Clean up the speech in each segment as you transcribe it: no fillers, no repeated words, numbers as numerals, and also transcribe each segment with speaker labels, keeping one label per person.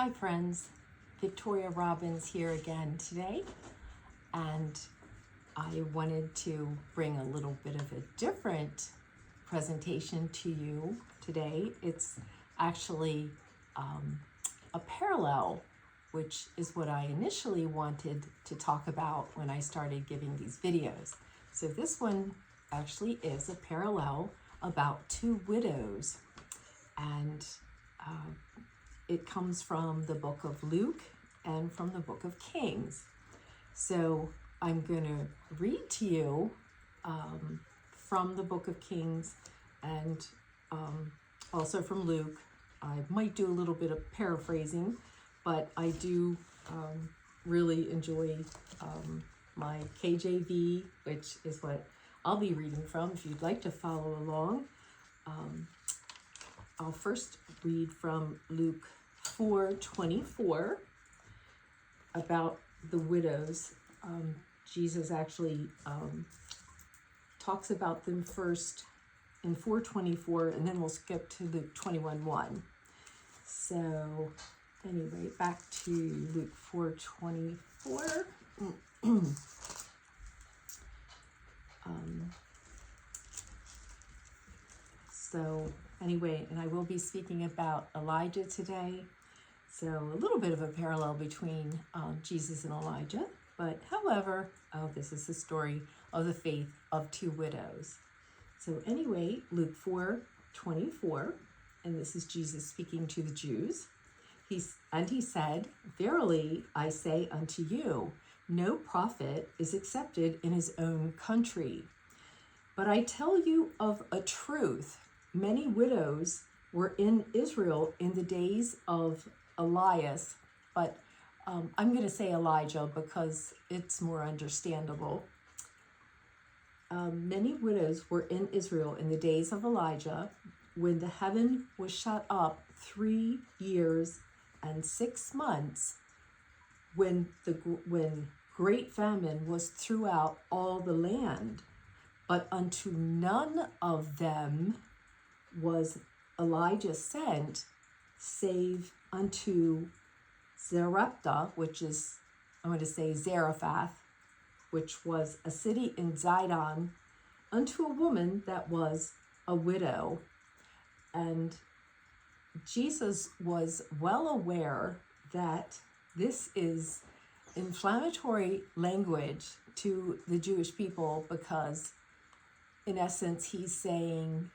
Speaker 1: Hi friends, Victoria Robbins here again today, and I wanted to bring a little bit of a different presentation to you today. It's actually a parallel, which is what I initially wanted to talk about when I started giving these videos. So this one actually is a parallel about two widows, and it comes from the book of Luke and from the book of Kings. So I'm going to read to you from the book of Kings and also from Luke. I might do a little bit of paraphrasing, but I do really enjoy my KJV, which is what I'll be reading from if you'd like to follow along. I'll first read from Luke 4:24 about the widows. Jesus actually talks about them first in 4:24, and then we'll skip to Luke 21:1. So anyway, back to Luke 4:24. So anyway, and I will be speaking about Elijah today. So a little bit of a parallel between Jesus and Elijah. But however, this is the story of the faith of two widows. So anyway, Luke 4:24, and this is Jesus speaking to the Jews. He said, "Verily I say unto you, no prophet is accepted in his own country. But I tell you of a truth, many widows were in Israel in the days of Elias," but I'm going to say Elijah because it's more understandable. Many widows were in Israel in the days of Elijah, when the heaven was shut up 3 years and 6 months, when great famine was throughout all the land. But unto none of them was Elijah sent, save unto Zarephath, which is, I'm going to say Zarephath, which was a city in Zidon, unto a woman that was a widow. And Jesus was well aware that this is inflammatory language to the Jewish people, because in essence he's saying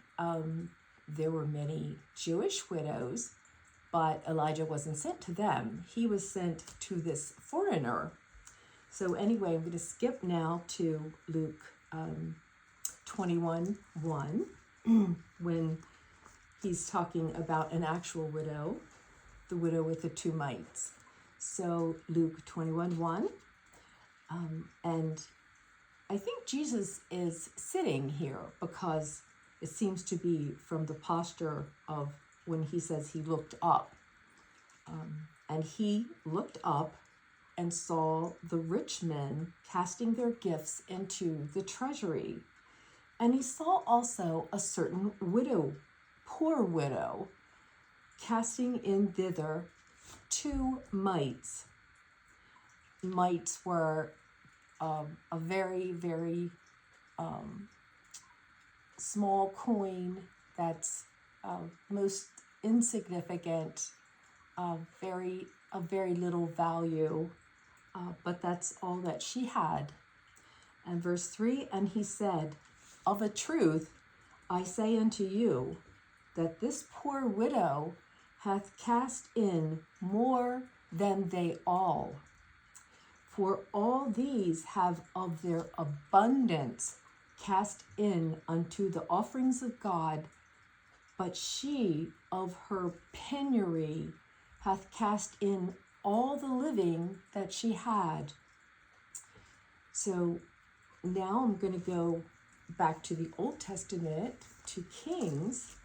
Speaker 1: there were many Jewish widows, but Elijah wasn't sent to them. He was sent to this foreigner. So anyway, I'm going to skip now to Luke 21:1, when he's talking about an actual widow, the widow with the 2 mites. So Luke 21:1, and I think Jesus is sitting here because it seems to be from the posture of when he says he looked up. And he looked up and saw the rich men casting their gifts into the treasury. And he saw also a certain widow, poor widow, casting in thither 2 mites. Mites were a very, very small coin that's most insignificant, of very little value, but that's all that she had. And verse 3, and he said, "Of a truth I say unto you, that this poor widow hath cast in more than they all. For all these have of their abundance cast in unto the offerings of God, but she of her penury hath cast in all the living that she had." So now I'm going to go back to the Old Testament, to Kings,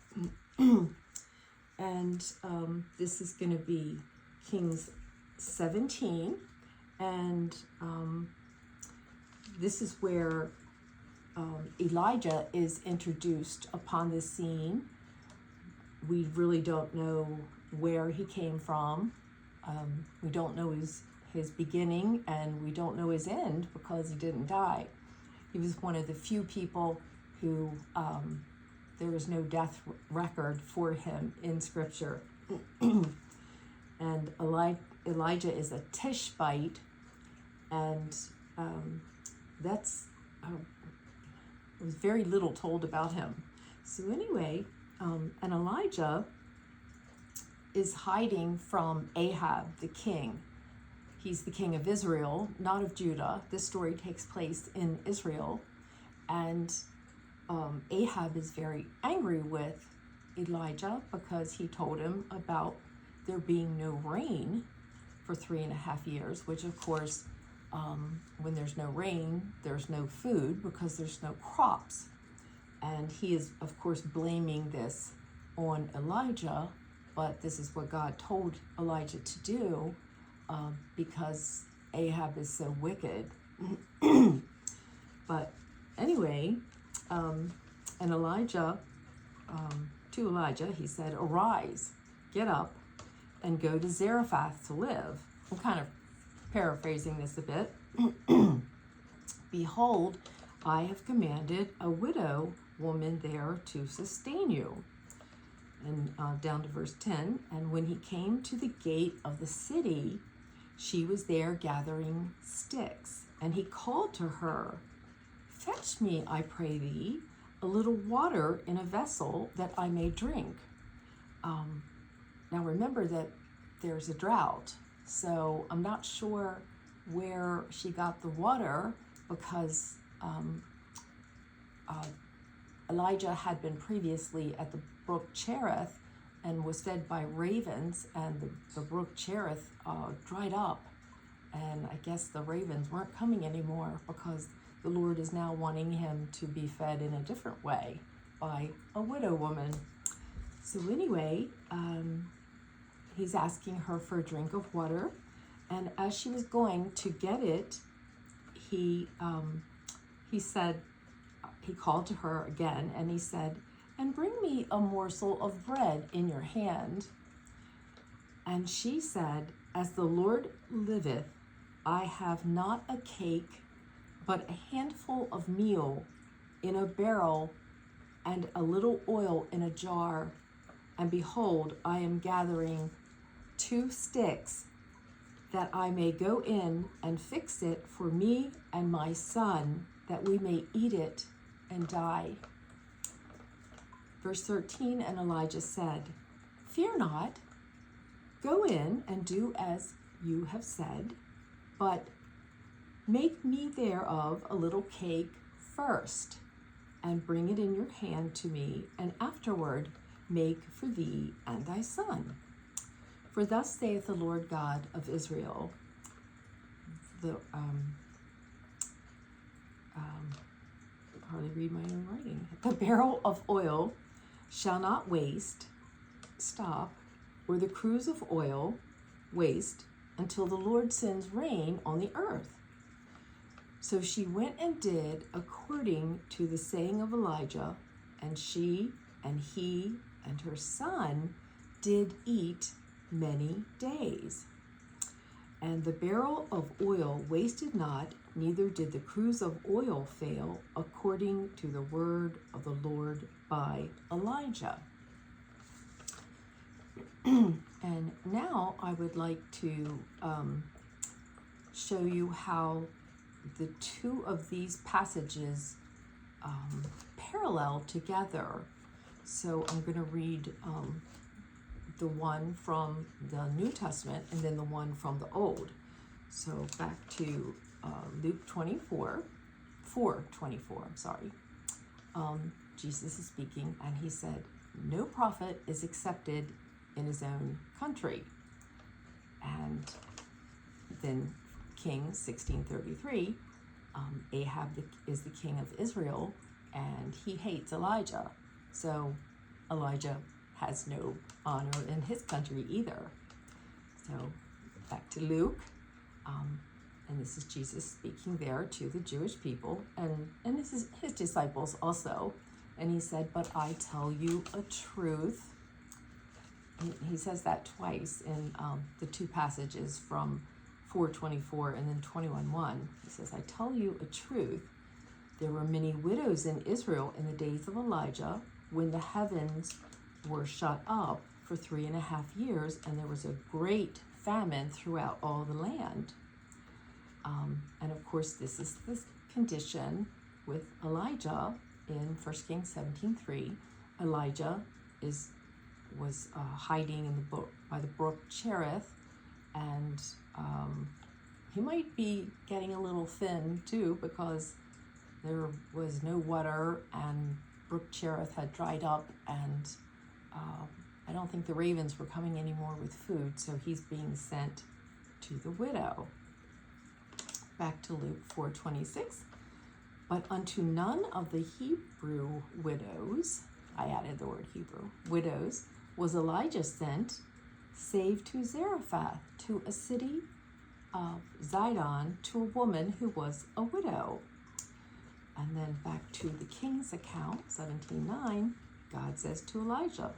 Speaker 1: and this is going to be Kings 17, and this is where Elijah is introduced upon the scene. We really don't know where he came from. We don't know his beginning, and we don't know his end because he didn't die. He was one of the few people who there was no death record for him in Scripture. And Elijah is a Tishbite, and that's was very little told about him. So anyway, and Elijah is hiding from Ahab, the king. He's the king of Israel, not of Judah. This story takes place in Israel. And Ahab is very angry with Elijah because he told him about there being no rain for 3.5 years, which of course, when there's no rain, there's no food because there's no crops. And he is, of course, blaming this on Elijah, but this is what God told Elijah to do because Ahab is so wicked. But anyway, and Elijah, to Elijah, he said, "Arise, get up, and go to Zarephath to live." I'm kind of paraphrasing this a bit. "Behold, I have commanded a widow woman there to sustain you." And down to verse 10, "And when he came to the gate of the city, she was there gathering sticks. And he called to her, 'Fetch me, I pray thee, a little water in a vessel that I may drink.'" Now remember that there's a drought, so I'm not sure where she got the water because Elijah had been previously at the brook Cherith and was fed by ravens, and the brook Cherith dried up, and I guess the ravens weren't coming anymore because the Lord is now wanting him to be fed in a different way by a widow woman. So anyway, he's asking her for a drink of water, and as she was going to get it, he said, he called to her again, and he said, "And bring me a morsel of bread in your hand." And she said, "As the Lord liveth, I have not a cake, but a handful of meal in a barrel and a little oil in a jar. And behold, I am gathering 2 sticks that I may go in and fix it for me and my son, that we may eat it and die." Verse 13, "And Elijah said, Fear not, go in and do as you have said, but make me thereof a little cake first, and bring it in your hand to me, and afterward make for thee and thy son. For thus saith the Lord God of Israel, hardly read my own writing. The barrel of oil shall not stop, or the cruse of oil waste, until the Lord sends rain on the earth." So she went and did according to the saying of Elijah, and she and he and her son did eat many days. And the barrel of oil wasted not, neither did the cruse of oil fail, according to the word of the Lord by Elijah. And now I would like to show you how the 2 of these passages parallel together. So I'm going to read the one from the New Testament and then the one from the Old. So back to Luke 4:24, I'm sorry. Jesus is speaking, and he said, "No prophet is accepted in his own country." And then Kings 16:33, Ahab is the king of Israel, and he hates Elijah. So Elijah has no honor in his country either. So back to Luke, and this is Jesus speaking there to the Jewish people, and this is his disciples also. And he said, "But I tell you a truth, he says that twice in the two passages from 4:24 and then 21:1. He says, I tell you a truth, there were many widows in Israel in the days of Elijah when the heavens were shut up for 3.5 years, and there was a great famine throughout all the land. And of course, this is the condition with Elijah in 1 Kings 17:3. Elijah was hiding in the book by the brook Cherith, and he might be getting a little thin too, because there was no water and brook Cherith had dried up, and I don't think the ravens were coming anymore with food, so he's being sent to the widow. Back to Luke 4:26. But unto none of the Hebrew widows, I added the word Hebrew, widows, was Elijah sent, save to Zarephath, to a city of Zidon, to a woman who was a widow. And then back to the king's account, 17:9, God says to Elijah,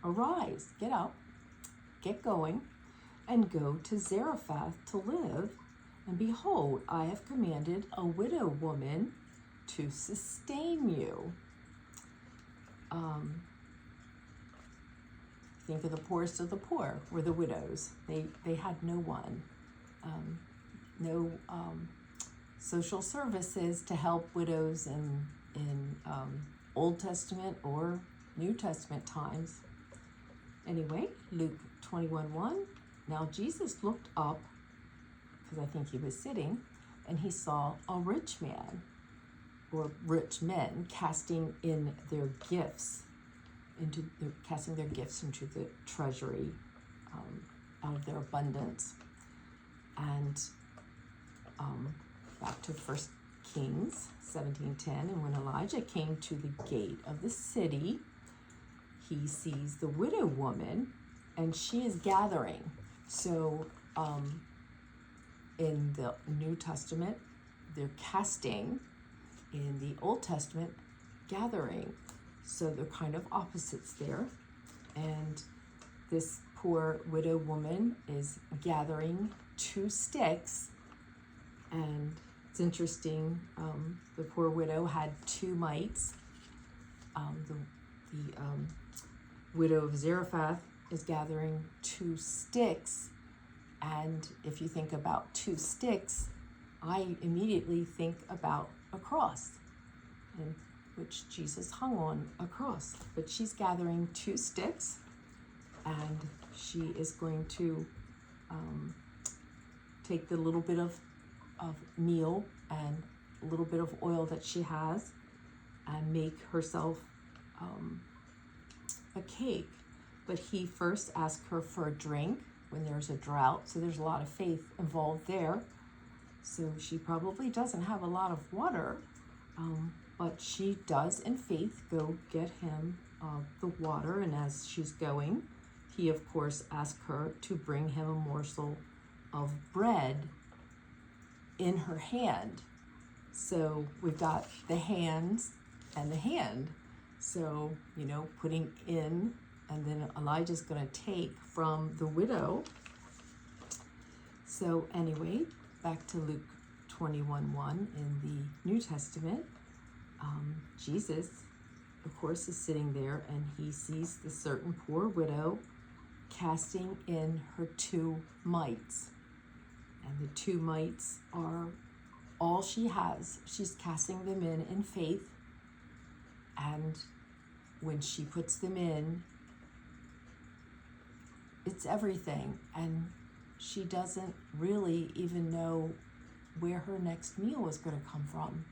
Speaker 1: arise, get up, get going, and go to Zarephath to live. And behold, I have commanded a widow woman to sustain you. Think of the poorest of the poor were the widows. They had no one, no social services to help widows in Old Testament or New Testament times. Anyway, Luke 21:1. Now Jesus looked up, because I think he was sitting, and he saw a rich man, or rich men, casting their gifts into the treasury out of their abundance. And back to 1 Kings 17:10, and when Elijah came to the gate of the city, he sees the widow woman, and she is gathering. So in the New Testament, they're casting. In the Old Testament, gathering. So they're kind of opposites there. And this poor widow woman is gathering 2 sticks. And it's interesting, the poor widow had 2 mites. The widow of Zarephath is gathering 2 sticks. And if you think about 2 sticks, I immediately think about a cross, in which Jesus hung on a cross. But she's gathering 2 sticks, and she is going to take the little bit of meal and a little bit of oil that she has and make herself a cake. But he first asked her for a drink when there's a drought, so there's a lot of faith involved there. So she probably doesn't have a lot of water, but she does in faith go get him the water. And as she's going, he of course asked her to bring him a morsel of bread in her hand. So we've got the hands and the hand. So, putting in, and then Elijah's going to take from the widow. So anyway, back to Luke 21:1 in the New Testament. Jesus, of course, is sitting there, and he sees the certain poor widow casting in her 2 mites. And the 2 mites are all she has. She's casting them in faith. And when she puts them in, it's everything. And she doesn't really even know where her next meal is going to come from.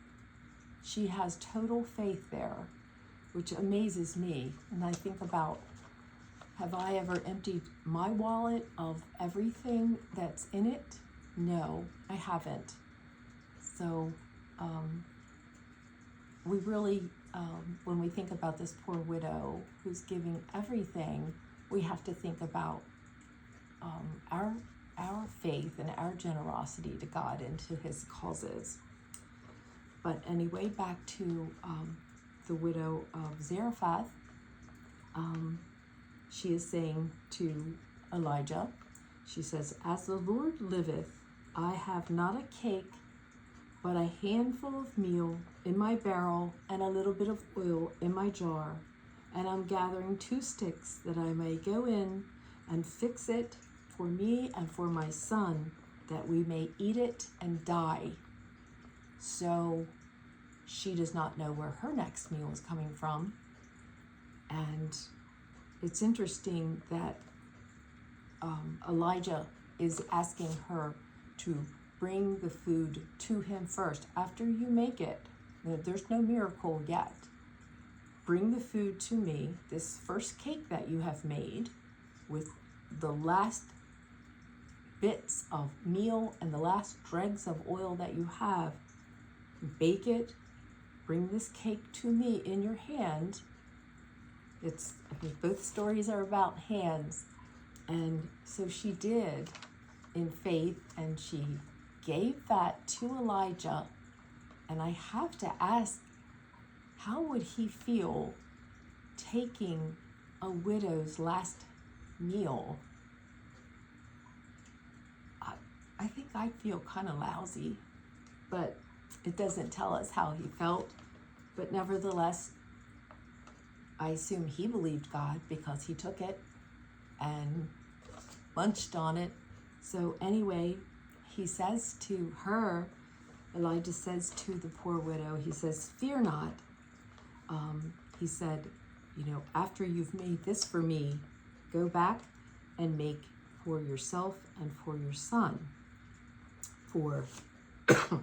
Speaker 1: She has total faith there, which amazes me. And I think about, have I ever emptied my wallet of everything that's in it? No, I haven't. So we really, when we think about this poor widow who's giving everything, we have to think about our faith and our generosity to God and to his causes. But anyway, back to the widow of Zarephath. she is saying to Elijah, she says, "As the Lord liveth, I have not a cake, but a handful of meal in my barrel and a little bit of oil in my jar. And I'm gathering 2 sticks that I may go in and fix it for me and for my son, that we may eat it and die." So she does not know where her next meal is coming from. And it's interesting that Elijah is asking her to bring the food to him first. After you make it, there's no miracle yet. Bring the food to me, this first cake that you have made, with the last bits of meal and the last dregs of oil that you have. Bake it, bring this cake to me in your hand. Both stories are about hands. And so she did in faith, and she gave that to Elijah. And I have to ask, how would he feel taking a widow's last meal? I think I'd feel kind of lousy, but it doesn't tell us how he felt. But nevertheless, I assume he believed God, because he took it and munched on it. So anyway, he says to her, Elijah says to the poor widow, he says, "Fear not." He said, after you've made this for me, go back and make for yourself and for your son. For the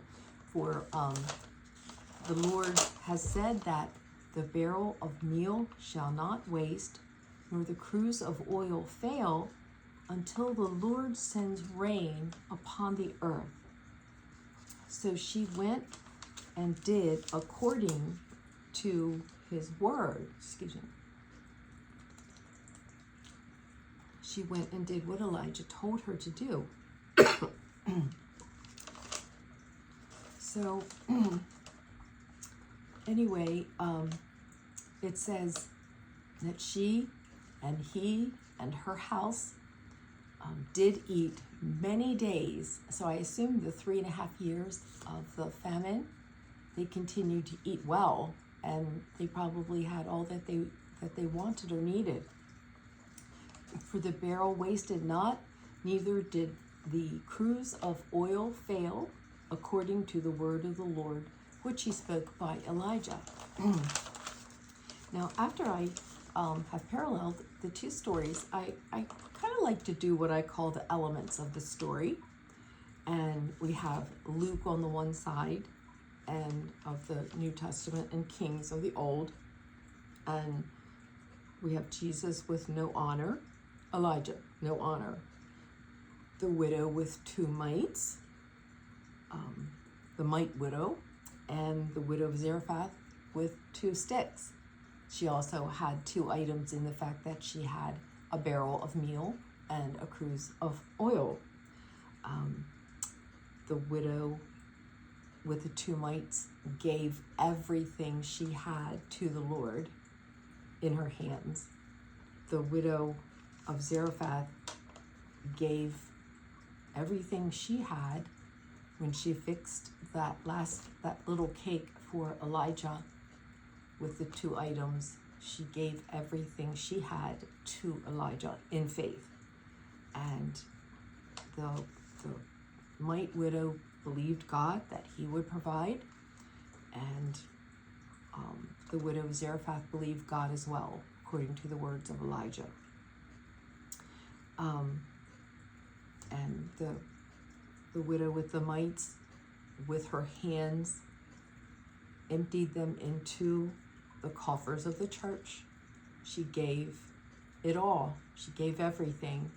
Speaker 1: Lord has said that the barrel of meal shall not waste, nor the cruse of oil fail, until the Lord sends rain upon the earth. So she went and did according to his word. She went and did what Elijah told her to do. So anyway, it says that she and he and her house did eat many days. So I assume the 3.5 years of the famine, they continued to eat well, and they probably had all that they wanted or needed. For the barrel wasted not, neither did the cruse of oil fail, according to the word of the Lord, which he spoke by Elijah. Now, after I have paralleled the 2 stories, I kind of like to do what I call the elements of the story. And we have Luke on the one side, and of the New Testament, and Kings of the Old. And we have Jesus with no honor, Elijah, no honor, the widow with 2 mites, the mite widow, and the widow of Zarephath with 2 sticks. She also had 2 items in the fact that she had a barrel of meal and a cruse of oil. The widow with the 2 mites gave everything she had to the Lord in her hands. The widow of Zarephath gave everything she had when she fixed that little cake for Elijah with the 2 items. She gave everything she had to Elijah in faith. And the mite widow believed God that he would provide, and the widow of Zarephath believed God as well, according to the words of Elijah. And the widow with the mites, with her hands, emptied them into the coffers of the church. She gave it all. She gave everything.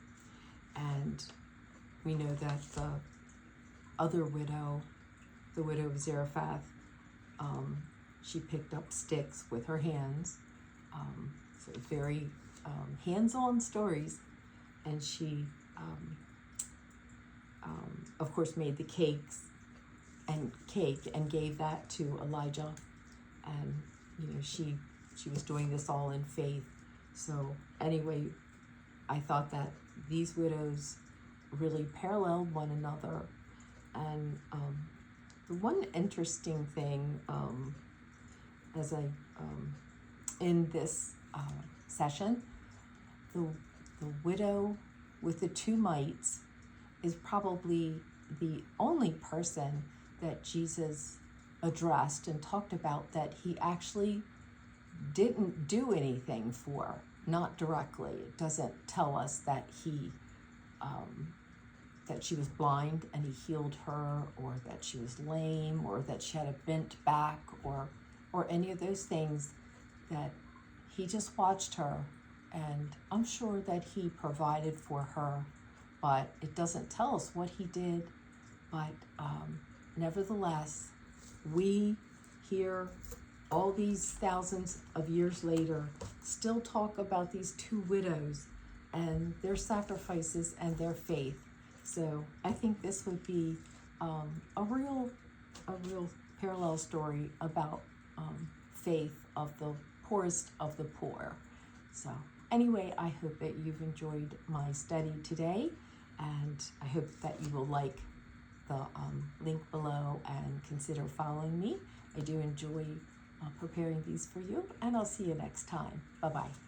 Speaker 1: And we know that the other widow, the widow of Zarephath, she picked up sticks with her hands. So very hands-on stories. And she, of course, made the cake and gave that to Elijah. And she was doing this all in faith. So anyway, I thought that these widows really paralleled one another. And the one interesting thing, as I in this session, the widow with the two mites is probably the only person that Jesus addressed and talked about that he actually didn't do anything for, not directly. It doesn't tell us that he that she was blind and he healed her, or that she was lame, or that she had a bent back, or any of those things. That he just watched her, and I'm sure that he provided for her, but it doesn't tell us what he did. But nevertheless, we here, all these thousands of years later, still talk about these two widows and their sacrifices and their faith. So I think this would be a real parallel story about faith of the poorest of the poor. So anyway, I hope that you've enjoyed my study today, and I hope that you will like the link below and consider following me. I do enjoy preparing these for you, and I'll see you next time. Bye-bye.